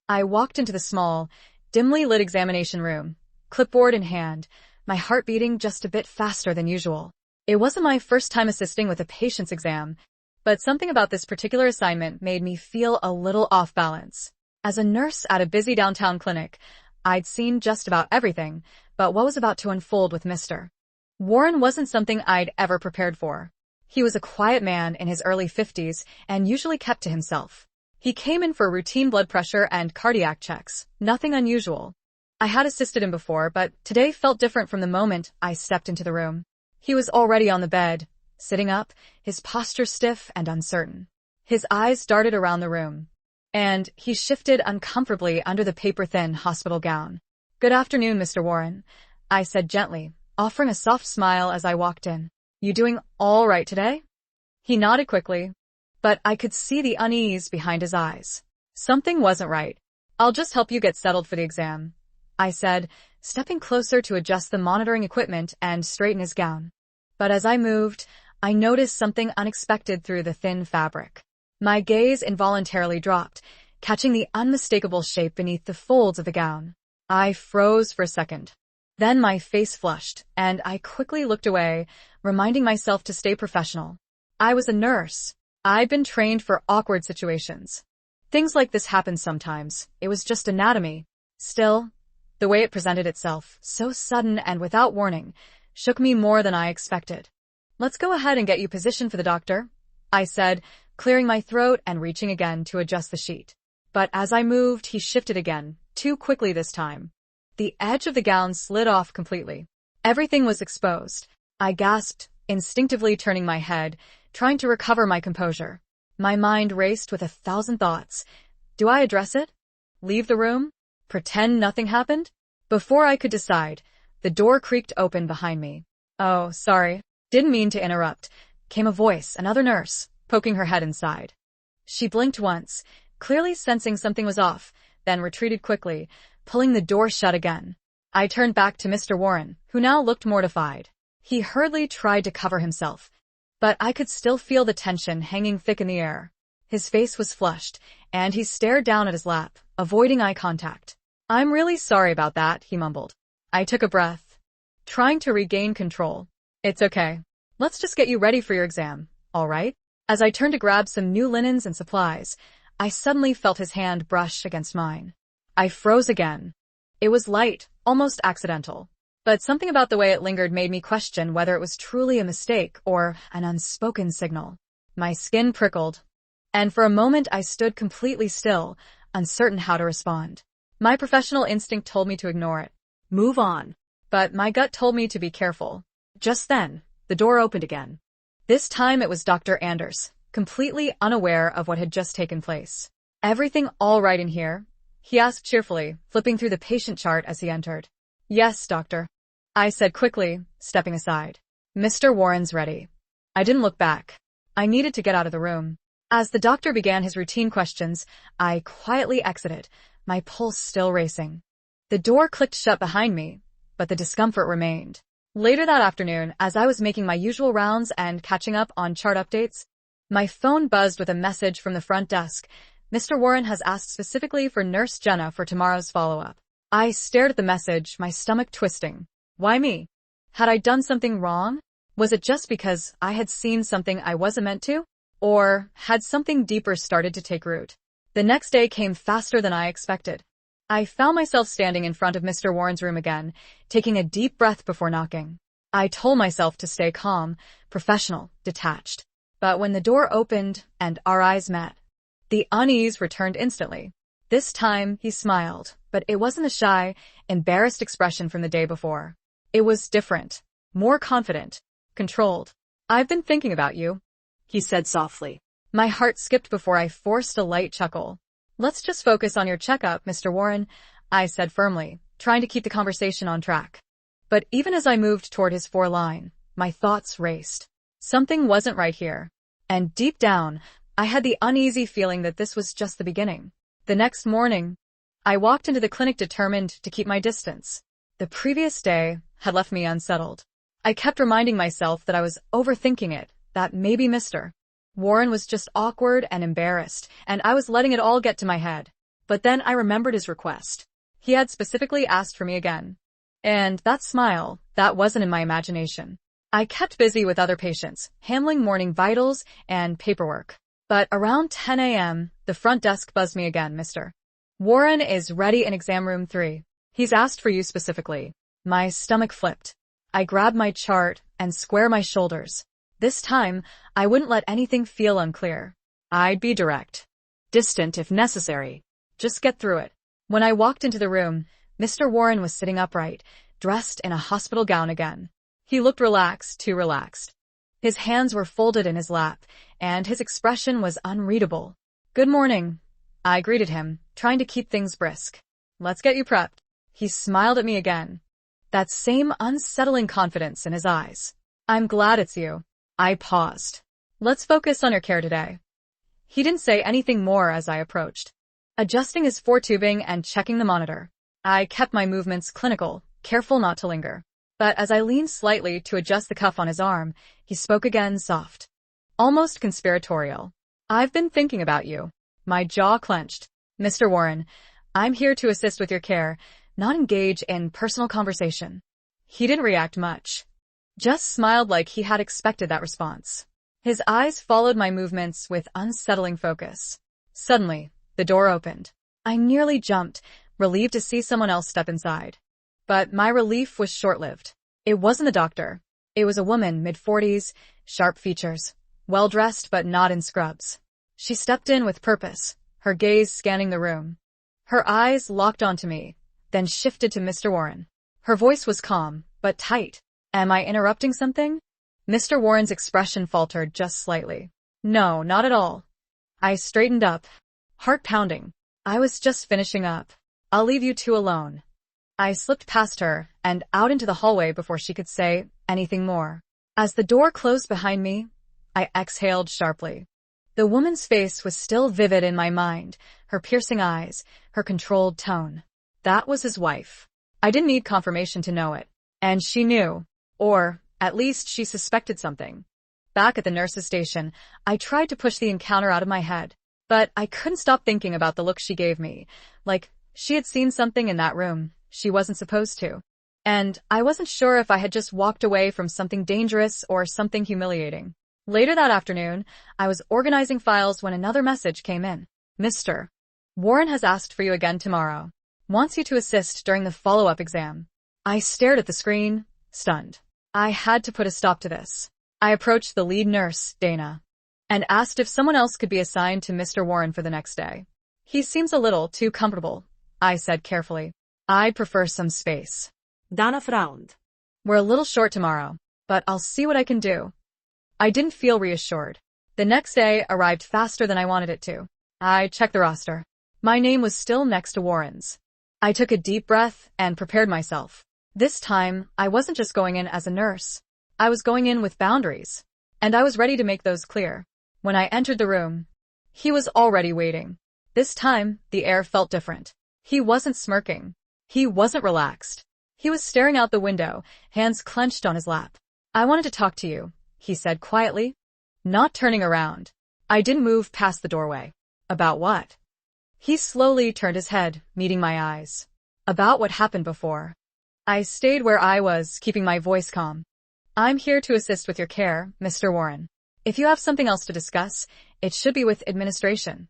I walked into the small, dimly lit examination room, clipboard in hand, my heart beating just a bit faster than usual. It wasn't my first time assisting with a patient's exam, but something about this particular assignment made me feel a little off balance. As a nurse at a busy downtown clinic, I'd seen just about everything, but what was about to unfold with Mr. Warren wasn't something I'd ever prepared for. He was a quiet man in his early 50s and usually kept to himself. He came in for routine blood pressure and cardiac checks, nothing unusual. I had assisted him before, but today felt different from the moment I stepped into the room. He was already on the bed, sitting up, his posture stiff and uncertain. His eyes darted around the room, and he shifted uncomfortably under the paper-thin hospital gown. "Good afternoon, Mr. Warren," I said gently, offering a soft smile as I walked in. "You doing all right today?" He nodded quickly, but I could see the unease behind his eyes. Something wasn't right. "I'll just help you get settled for the exam," I said, stepping closer to adjust the monitoring equipment and straighten his gown. But as I moved, I noticed something unexpected through the thin fabric. My gaze involuntarily dropped, catching the unmistakable shape beneath the folds of the gown. I froze for a second. Then my face flushed, and I quickly looked away, reminding myself to stay professional. I was a nurse. I'd been trained for awkward situations. Things like this happen sometimes. It was just anatomy. Still, the way it presented itself, so sudden and without warning, shook me more than I expected. "Let's go ahead and get you positioned for the doctor," I said, clearing my throat and reaching again to adjust the sheet. But as I moved, he shifted again, too quickly this time. The edge of the gown slid off completely. Everything was exposed. I gasped, instinctively turning my head, trying to recover my composure. My mind raced with 1,000 thoughts. Do I address it? Leave the room? Pretend nothing happened? Before I could decide, the door creaked open behind me. "Oh, sorry. Didn't mean to interrupt," came a voice, another nurse, poking her head inside. She blinked once, clearly sensing something was off, then retreated quickly, pulling the door shut again. I turned back to Mr. Warren, who now looked mortified. He hurriedly tried to cover himself, but I could still feel the tension hanging thick in the air. His face was flushed, and he stared down at his lap, avoiding eye contact. "I'm really sorry about that," he mumbled. I took a breath, trying to regain control. "It's okay. Let's just get you ready for your exam, all right?" As I turned to grab some new linens and supplies, I suddenly felt his hand brush against mine. I froze again. It was light, almost accidental, but something about the way it lingered made me question whether it was truly a mistake or an unspoken signal. My skin prickled, and for a moment I stood completely still, uncertain how to respond. My professional instinct told me to ignore it, move on, but my gut told me to be careful. Just then, the door opened again. This time it was Dr. Anders, completely unaware of what had just taken place. "Everything all right in here?" he asked cheerfully, flipping through the patient chart as he entered. "Yes, doctor," I said quickly, stepping aside. "Mr. Warren's ready." I didn't look back. I needed to get out of the room. As the doctor began his routine questions, I quietly exited, my pulse still racing. The door clicked shut behind me, but the discomfort remained. Later that afternoon, as I was making my usual rounds and catching up on chart updates, my phone buzzed with a message from the front desk. "Mr. Warren has asked specifically for Nurse Jenna for tomorrow's follow-up." I stared at the message, my stomach twisting. Why me? Had I done something wrong? Was it just because I had seen something I wasn't meant to? Or had something deeper started to take root? The next day came faster than I expected. I found myself standing in front of Mr. Warren's room again, taking a deep breath before knocking. I told myself to stay calm, professional, detached. But when the door opened and our eyes met, the unease returned instantly. This time, he smiled, but it wasn't the shy, embarrassed expression from the day before. It was different, more confident, controlled. "I've been thinking about you," he said softly. My heart skipped before I forced a light chuckle. "Let's just focus on your checkup, Mr. Warren," I said firmly, trying to keep the conversation on track. But even as I moved toward his foreline, my thoughts raced. Something wasn't right here. And deep down, I had the uneasy feeling that this was just the beginning. The next morning, I walked into the clinic determined to keep my distance. The previous day had left me unsettled. I kept reminding myself that I was overthinking it, that maybe Mr. Warren was just awkward and embarrassed, and I was letting it all get to my head. But then I remembered his request. He had specifically asked for me again. And that smile, that wasn't in my imagination. I kept busy with other patients, handling morning vitals and paperwork. But around 10 a.m., the front desk buzzed me again. Mr. Warren is ready in exam room 3. He's asked for you specifically. My stomach flipped. I grabbed my chart and squared my shoulders. This time, I wouldn't let anything feel unclear. I'd be direct. Distant if necessary. Just get through it. When I walked into the room, Mr. Warren was sitting upright, dressed in a hospital gown again. He looked relaxed, too relaxed. His hands were folded in his lap, and his expression was unreadable. Good morning. I greeted him, trying to keep things brisk. Let's get you prepped. He smiled at me again. That same unsettling confidence in his eyes. I'm glad it's you. I paused. Let's focus on your care today. He didn't say anything more as I approached. Adjusting his foretubing and checking the monitor. I kept my movements clinical, careful not to linger. But as I leaned slightly to adjust the cuff on his arm, he spoke again soft. Almost conspiratorial. I've been thinking about you. My jaw clenched. Mr. Warren, I'm here to assist with your care, not engage in personal conversation. He didn't react much. Just smiled like he had expected that response. His eyes followed my movements with unsettling focus. Suddenly, the door opened. I nearly jumped, relieved to see someone else step inside. But my relief was short-lived. It wasn't the doctor. It was a woman, mid-40s, sharp features, well-dressed but not in scrubs. She stepped in with purpose, her gaze scanning the room. Her eyes locked onto me, then shifted to Mr. Warren. Her voice was calm, but tight. Am I interrupting something? Mr. Warren's expression faltered just slightly. No, not at all. I straightened up, heart pounding. I was just finishing up. I'll leave you two alone. I slipped past her and out into the hallway before she could say anything more. As the door closed behind me, I exhaled sharply. The woman's face was still vivid in my mind, her piercing eyes, her controlled tone. That was his wife. I didn't need confirmation to know it. And she knew. Or, at least, she suspected something. Back at the nurse's station, I tried to push the encounter out of my head. But I couldn't stop thinking about the look she gave me. Like, she had seen something in that room she wasn't supposed to. And I wasn't sure if I had just walked away from something dangerous or something humiliating. Later that afternoon, I was organizing files when another message came in. Mr. Warren has asked for you again tomorrow. Wants you to assist during the follow-up exam. I stared at the screen, stunned. I had to put a stop to this. I approached the lead nurse, Dana, and asked if someone else could be assigned to Mr. Warren for the next day. He seems a little too comfortable, I said carefully. I'd prefer some space. Dana frowned. We're a little short tomorrow, but I'll see what I can do. I didn't feel reassured. The next day arrived faster than I wanted it to. I checked the roster. My name was still next to Warren's. I took a deep breath and prepared myself. This time, I wasn't just going in as a nurse. I was going in with boundaries. And I was ready to make those clear. When I entered the room, he was already waiting. This time, the air felt different. He wasn't smirking. He wasn't relaxed. He was staring out the window, hands clenched on his lap. I wanted to talk to you, he said quietly, not turning around. I didn't move past the doorway. About what? He slowly turned his head, meeting my eyes. About what happened before. I stayed where I was, keeping my voice calm. I'm here to assist with your care, Mr. Warren. If you have something else to discuss, it should be with administration.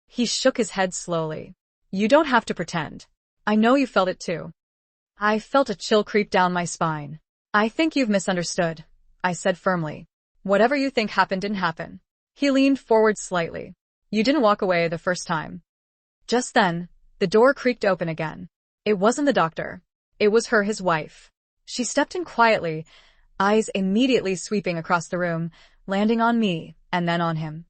He shook his head slowly. You don't have to pretend. I know you felt it too. I felt a chill creep down my spine. I think you've misunderstood, I said firmly. Whatever you think happened didn't happen. He leaned forward slightly. You didn't walk away the first time. Just then, the door creaked open again. It wasn't the doctor. It was her, his wife. She stepped in quietly, eyes immediately sweeping across the room, landing on me and then on him.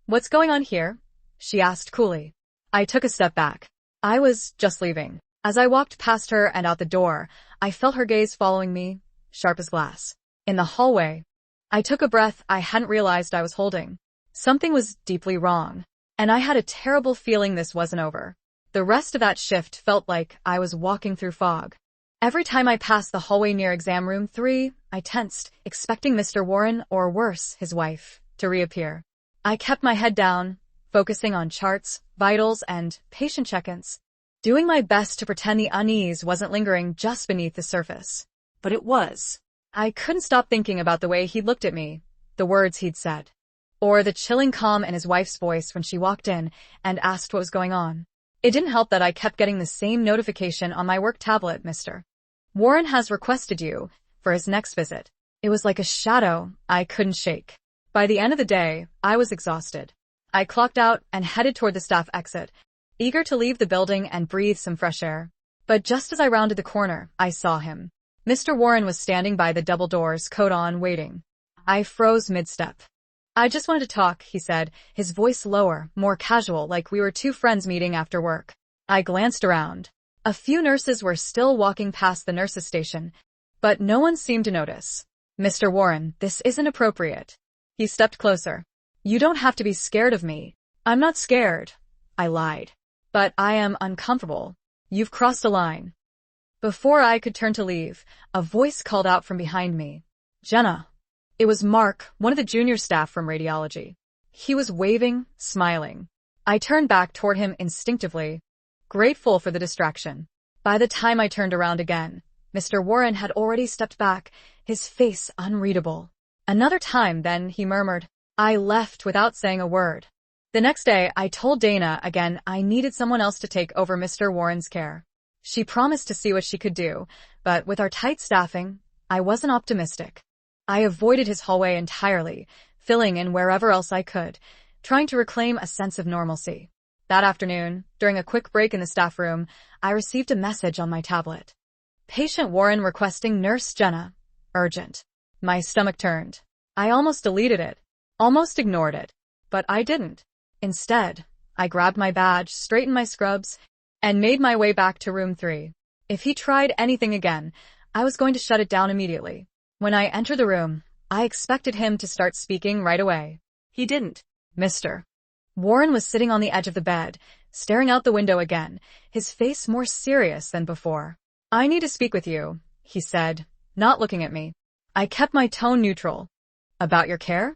What's going on here? She asked coolly. I took a step back. I was just leaving. As I walked past her and out the door, I felt her gaze following me, sharp as glass. In the hallway, I took a breath I hadn't realized I was holding. Something was deeply wrong, and I had a terrible feeling this wasn't over. The rest of that shift felt like I was walking through fog. Every time I passed the hallway near exam room 3, I tensed, expecting Mr. Warren, or worse, his wife, to reappear. I kept my head down, focusing on charts, vitals, and patient check-ins, doing my best to pretend the unease wasn't lingering just beneath the surface. But it was. I couldn't stop thinking about the way he looked at me, the words he'd said, or the chilling calm in his wife's voice when she walked in and asked what was going on. It didn't help that I kept getting the same notification on my work tablet, Mr. Warren has requested you for his next visit. It was like a shadow I couldn't shake. By the end of the day, I was exhausted. I clocked out and headed toward the staff exit, eager to leave the building and breathe some fresh air. But just as I rounded the corner, I saw him. Mr. Warren was standing by the double doors, coat on, waiting. I froze mid-step. I just wanted to talk, he said, his voice lower, more casual, like we were two friends meeting after work. I glanced around. A few nurses were still walking past the nurses' station, but no one seemed to notice. Mr. Warren, this isn't appropriate. He stepped closer. You don't have to be scared of me. I'm not scared. I lied. But I am uncomfortable. You've crossed a line. Before I could turn to leave, a voice called out from behind me. Jenna. It was Mark, one of the junior staff from radiology. He was waving, smiling. I turned back toward him instinctively, grateful for the distraction. By the time I turned around again, Mr. Warren had already stepped back, his face unreadable. Another time, then, he murmured. I left without saying a word. The next day, I told Dana again I needed someone else to take over Mr. Warren's care. She promised to see what she could do, but with our tight staffing, I wasn't optimistic. I avoided his hallway entirely, filling in wherever else I could, trying to reclaim a sense of normalcy. That afternoon, during a quick break in the staff room, I received a message on my tablet. Patient Warren requesting Nurse Jenna. Urgent. My stomach turned. I almost deleted it, almost ignored it, but I didn't. Instead, I grabbed my badge, straightened my scrubs, and made my way back to room 3. If he tried anything again, I was going to shut it down immediately. When I entered the room, I expected him to start speaking right away. He didn't. Mr. Warren was sitting on the edge of the bed, staring out the window again, his face more serious than before. I need to speak with you, he said, not looking at me. I kept my tone neutral. About your care?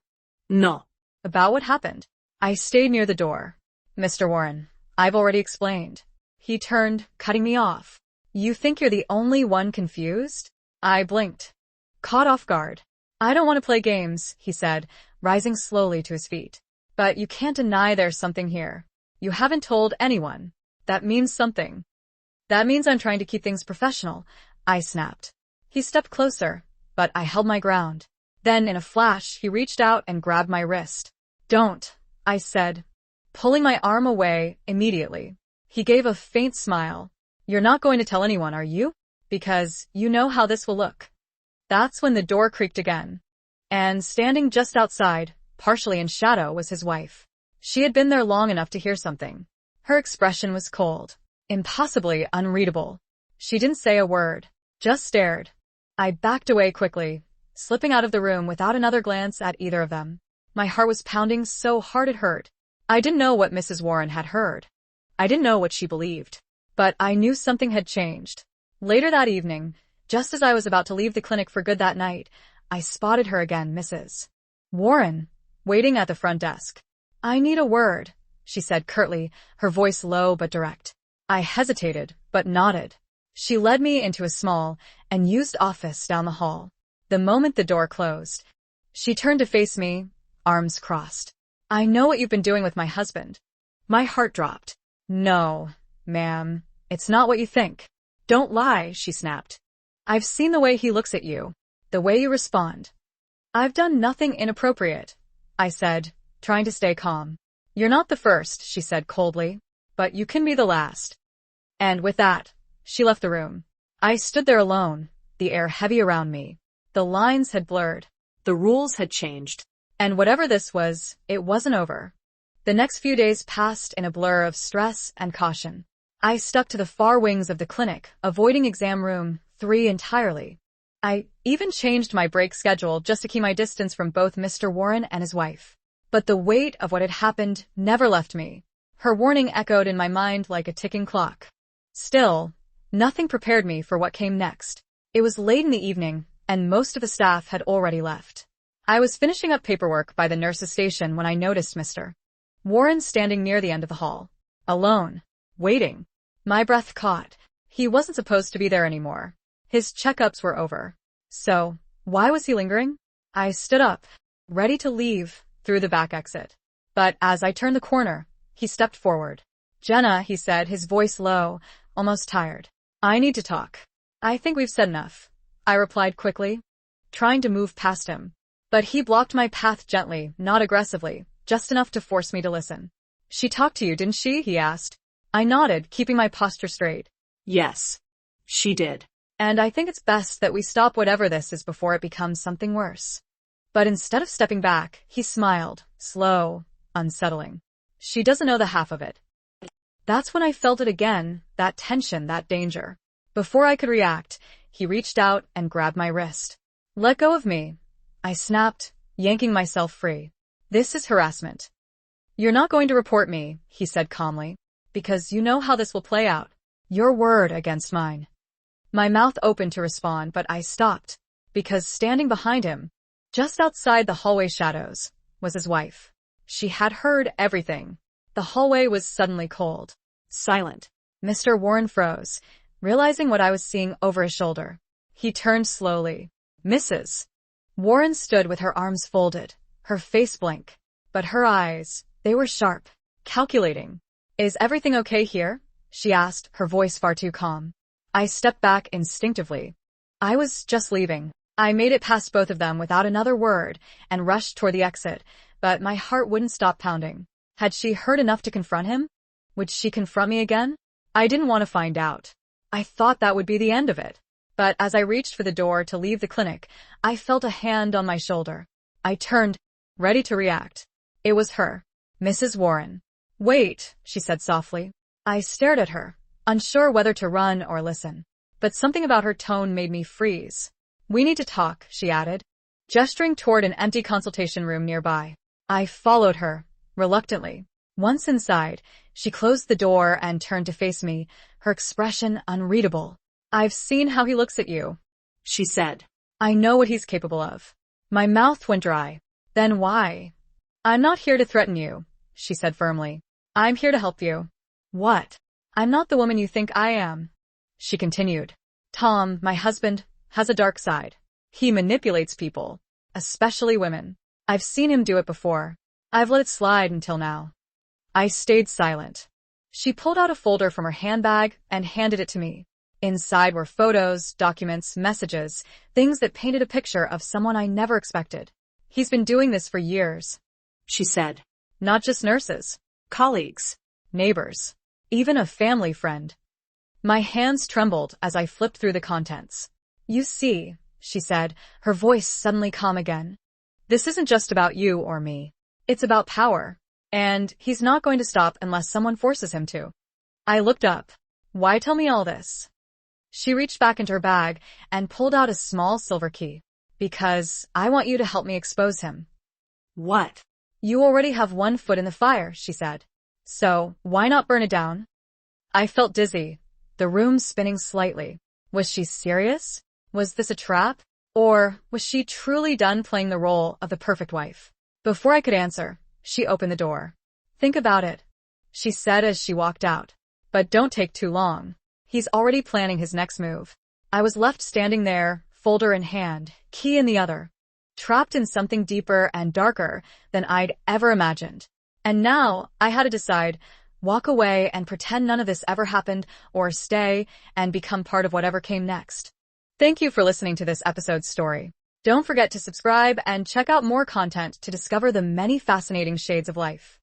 No. About what happened? I stayed near the door. Mr. Warren, I've already explained. He turned, cutting me off. You think you're the only one confused? I blinked. Caught off guard. I don't want to play games, he said, rising slowly to his feet. But you can't deny there's something here. You haven't told anyone. That means something. That means I'm trying to keep things professional, I snapped. He stepped closer, but I held my ground. Then, in a flash, he reached out and grabbed my wrist. Don't, I said, pulling my arm away immediately. He gave a faint smile. You're not going to tell anyone, are you? Because you know how this will look. That's when the door creaked again. And standing just outside, partially in shadow, was his wife. She had been there long enough to hear something. Her expression was cold, impossibly unreadable. She didn't say a word, just stared. I backed away quickly, slipping out of the room without another glance at either of them. My heart was pounding so hard it hurt. I didn't know what Mrs. Warren had heard. I didn't know what she believed. But I knew something had changed. Later that evening, just as I was about to leave the clinic for good that night, I spotted her again, Mrs. Warren, waiting at the front desk. I need a word, she said curtly, her voice low but direct. I hesitated, but nodded. She led me into a small and used office down the hall. The moment the door closed, she turned to face me, arms crossed. I know what you've been doing with my husband. My heart dropped. No, ma'am, it's not what you think. Don't lie, she snapped. I've seen the way he looks at you, the way you respond. I've done nothing inappropriate, I said, trying to stay calm. You're not the first, she said coldly, but you can be the last. And with that, she left the room. I stood there alone, the air heavy around me. The lines had blurred. The rules had changed. And whatever this was, it wasn't over. The next few days passed in a blur of stress and caution. I stuck to the far wings of the clinic, avoiding exam room 3 entirely. I even changed my break schedule just to keep my distance from both Mr. Warren and his wife. But the weight of what had happened never left me. Her warning echoed in my mind like a ticking clock. Still, nothing prepared me for what came next. It was late in the evening, and most of the staff had already left. I was finishing up paperwork by the nurse's station when I noticed Mr. Warren standing near the end of the hall. Alone. Waiting. My breath caught. He wasn't supposed to be there anymore. His checkups were over. So, why was he lingering? I stood up, ready to leave through the back exit. But as I turned the corner, he stepped forward. Jenna, he said, his voice low, almost tired. I need to talk. I think we've said enough, I replied quickly, trying to move past him. But he blocked my path gently, not aggressively, just enough to force me to listen. She talked to you, didn't she? He asked. I nodded, keeping my posture straight. Yes, she did. And I think it's best that we stop whatever this is before it becomes something worse. But instead of stepping back, he smiled, slow, unsettling. She doesn't know the half of it. That's when I felt it again, that tension, that danger. Before I could react, he reached out and grabbed my wrist. Let go of me. I snapped, yanking myself free. This is harassment. You're not going to report me, he said calmly, because you know how this will play out. Your word against mine. My mouth opened to respond, but I stopped, because standing behind him, just outside the hallway shadows, was his wife. She had heard everything. The hallway was suddenly cold. Silent. Mr. Warren froze, realizing what I was seeing over his shoulder. He turned slowly. Mrs. Warren stood with her arms folded, her face blank. But her eyes, they were sharp, calculating. Is everything okay here? She asked, her voice far too calm. I stepped back instinctively. I was just leaving. I made it past both of them without another word and rushed toward the exit, but my heart wouldn't stop pounding. Had she heard enough to confront him? Would she confront me again? I didn't want to find out. I thought that would be the end of it. But as I reached for the door to leave the clinic, I felt a hand on my shoulder. I turned, ready to react. It was her, Mrs. Warren. Wait, she said softly. I stared at her, unsure whether to run or listen. But something about her tone made me freeze. We need to talk, she added, gesturing toward an empty consultation room nearby. I followed her, reluctantly. Once inside, she closed the door and turned to face me, her expression unreadable. I've seen how he looks at you, she said. I know what he's capable of. My mouth went dry. Then why? I'm not here to threaten you, she said firmly. I'm here to help you. What? I'm not the woman you think I am, she continued. Tom, my husband, has a dark side. He manipulates people, especially women. I've seen him do it before. I've let it slide until now. I stayed silent. She pulled out a folder from her handbag and handed it to me. Inside were photos, documents, messages, things that painted a picture of someone I never expected. He's been doing this for years, she said. Not just nurses, colleagues, neighbors, even a family friend. My hands trembled as I flipped through the contents. You see, she said, her voice suddenly calm again. This isn't just about you or me. It's about power. And he's not going to stop unless someone forces him to. I looked up. Why tell me all this? She reached back into her bag and pulled out a small silver key. Because I want you to help me expose him. What? You already have one foot in the fire, she said. So, why not burn it down? I felt dizzy, the room spinning slightly. Was she serious? Was this a trap? Or was she truly done playing the role of the perfect wife? Before I could answer, she opened the door. Think about it, she said as she walked out. But don't take too long. He's already planning his next move. I was left standing there, folder in hand, key in the other, trapped in something deeper and darker than I'd ever imagined. And now I had to decide, walk away and pretend none of this ever happened, or stay and become part of whatever came next. Thank you for listening to this episode's story. Don't forget to subscribe and check out more content to discover the many fascinating shades of life.